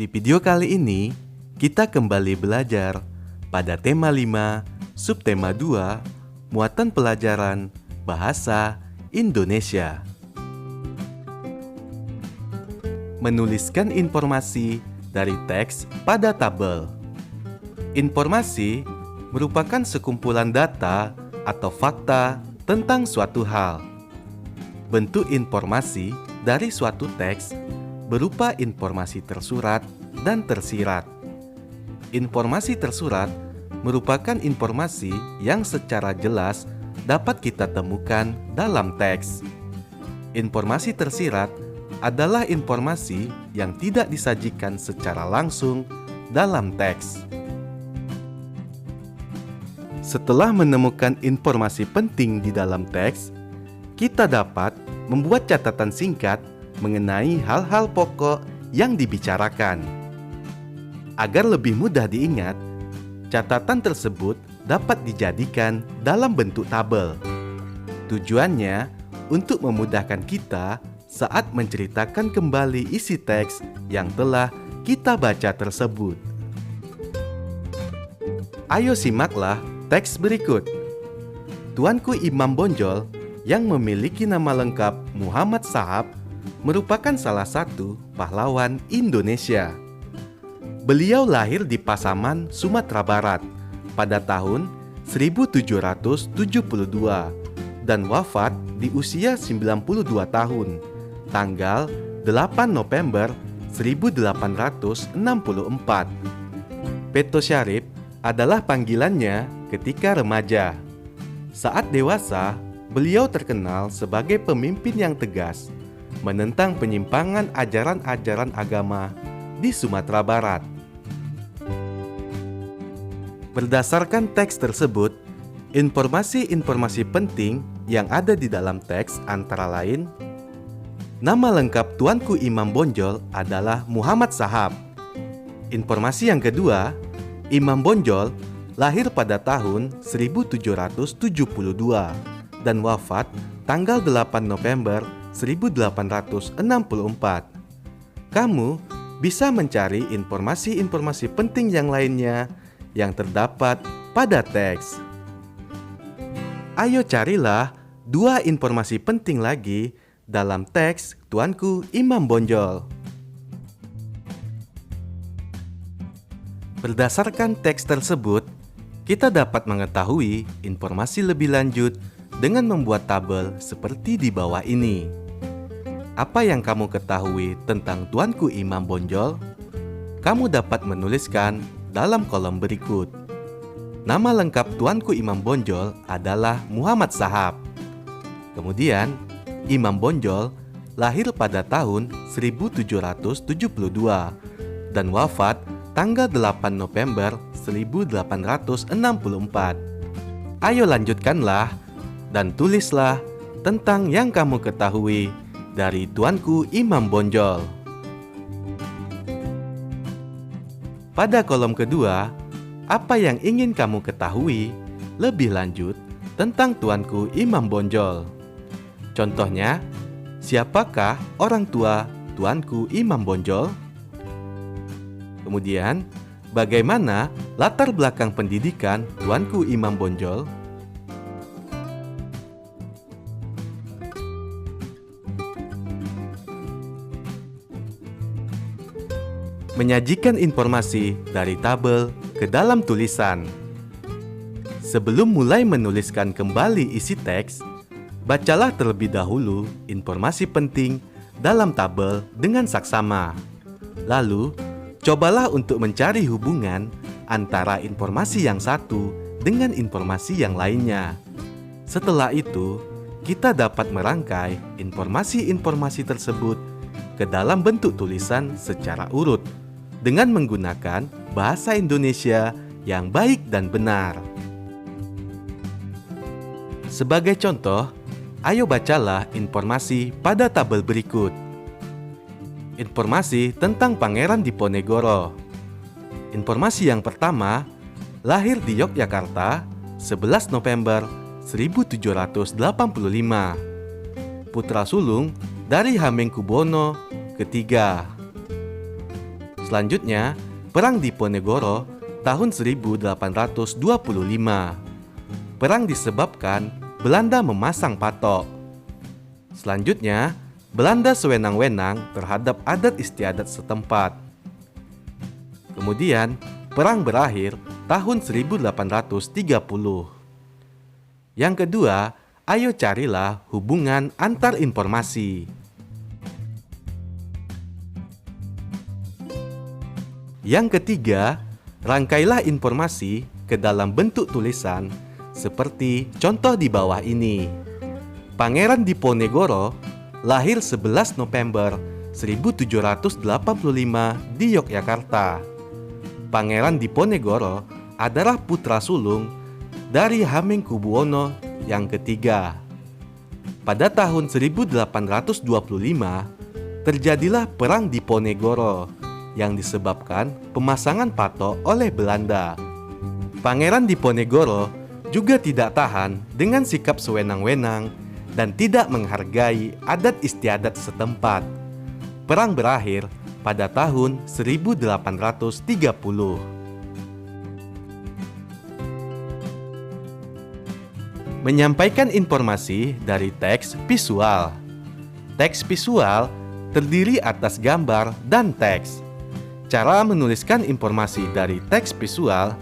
Di video kali ini, kita kembali belajar pada tema 5, subtema 2, muatan pelajaran Bahasa Indonesia. Menuliskan informasi dari teks pada tabel. Informasi merupakan sekumpulan data atau fakta tentang suatu hal. Bentuk informasi dari suatu teks berupa informasi tersurat dan tersirat. Informasi tersurat merupakan informasi yang secara jelas dapat kita temukan dalam teks. Informasi tersirat adalah informasi yang tidak disajikan secara langsung dalam teks. Setelah menemukan informasi penting di dalam teks, kita dapat membuat catatan singkat mengenai hal-hal pokok yang dibicarakan. Agar lebih mudah diingat, catatan tersebut dapat dijadikan dalam bentuk tabel. Tujuannya untuk memudahkan kita saat menceritakan kembali isi teks yang telah kita baca tersebut. Ayo simaklah teks berikut. Tuanku Imam Bonjol yang memiliki nama lengkap Muhammad Shahab merupakan salah satu pahlawan Indonesia. Beliau lahir di Pasaman, Sumatera Barat pada tahun 1772 dan wafat di usia 92 tahun, tanggal 8 November 1864. Peto Syarif adalah panggilannya ketika remaja. Saat dewasa, beliau terkenal sebagai pemimpin yang tegas menentang penyimpangan ajaran-ajaran agama di Sumatera Barat. Berdasarkan teks tersebut, informasi-informasi penting yang ada di dalam teks antara lain: nama lengkap Tuanku Imam Bonjol adalah Muhammad Shahab. Informasi yang kedua, Imam Bonjol lahir pada tahun 1772 dan wafat tanggal 8 November 1864. Kamu bisa mencari informasi-informasi penting yang lainnya yang terdapat pada teks. Ayo carilah 2 informasi penting lagi dalam teks Tuanku Imam Bonjol. Berdasarkan teks tersebut, kita dapat mengetahui informasi lebih lanjut dengan membuat tabel seperti di bawah ini. Apa yang kamu ketahui tentang Tuanku Imam Bonjol? Kamu dapat menuliskan dalam kolom berikut. Nama lengkap Tuanku Imam Bonjol adalah Muhammad Shahab. Kemudian, Imam Bonjol lahir pada tahun 1772 dan wafat tanggal 8 November 1864. Ayo lanjutkanlah dan tulislah tentang yang kamu ketahui dari Tuanku Imam Bonjol. Pada kolom kedua, apa yang ingin kamu ketahui lebih lanjut tentang Tuanku Imam Bonjol? Contohnya, siapakah orang tua Tuanku Imam Bonjol? Kemudian, bagaimana latar belakang pendidikan Tuanku Imam Bonjol? Menyajikan informasi dari tabel ke dalam tulisan. Sebelum mulai menuliskan kembali isi teks, bacalah terlebih dahulu informasi penting dalam tabel dengan saksama. Lalu, cobalah untuk mencari hubungan antara informasi yang satu dengan informasi yang lainnya. Setelah itu, kita dapat merangkai informasi-informasi tersebut ke dalam bentuk tulisan secara urut dengan menggunakan bahasa Indonesia yang baik dan benar. Sebagai contoh, ayo bacalah informasi pada tabel berikut. Informasi tentang Pangeran Diponegoro. Informasi yang pertama, lahir di Yogyakarta 11 November 1785. Putra sulung dari Hamengkubuwono III. Selanjutnya, Perang Diponegoro tahun 1825. Perang disebabkan Belanda memasang patok. Selanjutnya, Belanda sewenang-wenang terhadap adat istiadat setempat. Kemudian, perang berakhir tahun 1830. Yang kedua, ayo carilah hubungan antar informasi. Yang ketiga, rangkailah informasi ke dalam bentuk tulisan seperti contoh di bawah ini. Pangeran Diponegoro lahir 11 November 1785 di Yogyakarta. Pangeran Diponegoro adalah putra sulung dari Hamengkubuwono yang ketiga. Pada tahun 1825, terjadilah Perang Diponegoro yang disebabkan pemasangan patok oleh Belanda. Pangeran Diponegoro juga tidak tahan dengan sikap sewenang-wenang dan tidak menghargai adat istiadat setempat. Perang berakhir pada tahun 1830. Menyampaikan informasi dari teks visual. Teks visual terdiri atas gambar dan teks. Cara menuliskan informasi dari teks visual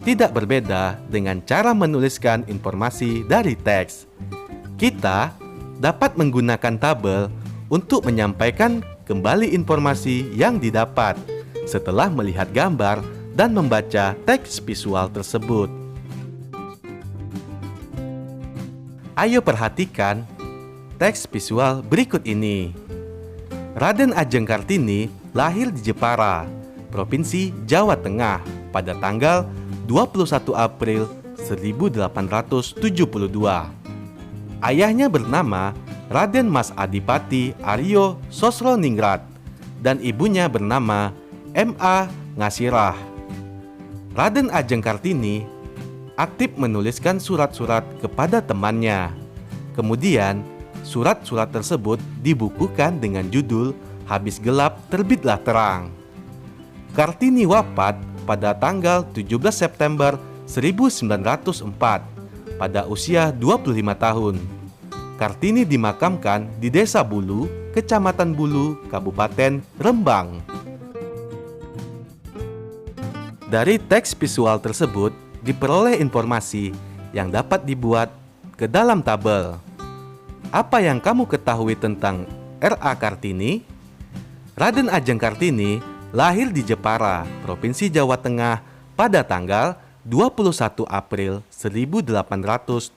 tidak berbeda dengan cara menuliskan informasi dari teks. Kita dapat menggunakan tabel untuk menyampaikan kembali informasi yang didapat setelah melihat gambar dan membaca teks visual tersebut. Ayo perhatikan teks visual berikut ini. Raden Ajeng Kartini lahir di Jepara, Provinsi Jawa Tengah pada tanggal 21 April 1872. Ayahnya bernama Raden Mas Adipati Aryo Sosroningrat dan ibunya bernama M.A. Ngasirah. Raden Ajeng Kartini aktif menuliskan surat-surat kepada temannya. Kemudian, surat-surat tersebut dibukukan dengan judul Habis Gelap Terbitlah Terang. Kartini wafat pada tanggal 17 September 1904 pada usia 25 tahun. Kartini dimakamkan di Desa Bulu, Kecamatan Bulu, Kabupaten Rembang. Dari teks visual tersebut diperoleh informasi yang dapat dibuat ke dalam tabel. Apa yang kamu ketahui tentang R.A. Kartini? Raden Ajeng Kartini lahir di Jepara, Provinsi Jawa Tengah pada tanggal 21 April 1872.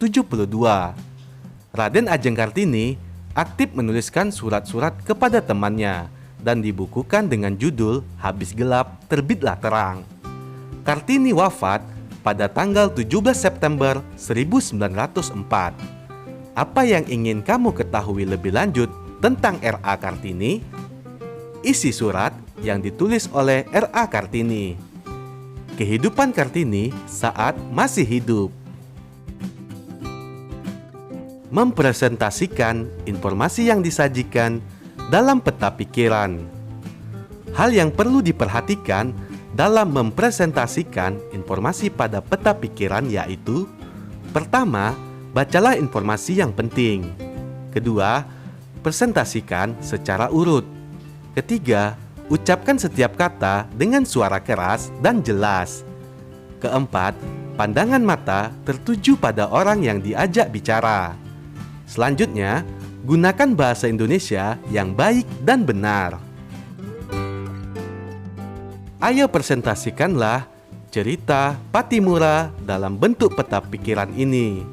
Raden Ajeng Kartini aktif menuliskan surat-surat kepada temannya dan dibukukan dengan judul Habis Gelap Terbitlah Terang. Kartini wafat pada tanggal 17 September 1904. Apa yang ingin kamu ketahui lebih lanjut tentang R.A. Kartini? Isi surat yang ditulis oleh R.A. Kartini. Kehidupan Kartini saat masih hidup. Mempresentasikan informasi yang disajikan dalam peta pikiran. Hal yang perlu diperhatikan dalam mempresentasikan informasi pada peta pikiran yaitu: pertama, bacalah informasi yang penting. Kedua, presentasikan secara urut. Ketiga, ucapkan setiap kata dengan suara keras dan jelas. Keempat, pandangan mata tertuju pada orang yang diajak bicara. Selanjutnya, gunakan bahasa Indonesia yang baik dan benar. Ayo presentasikanlah cerita Patimura dalam bentuk peta pikiran ini.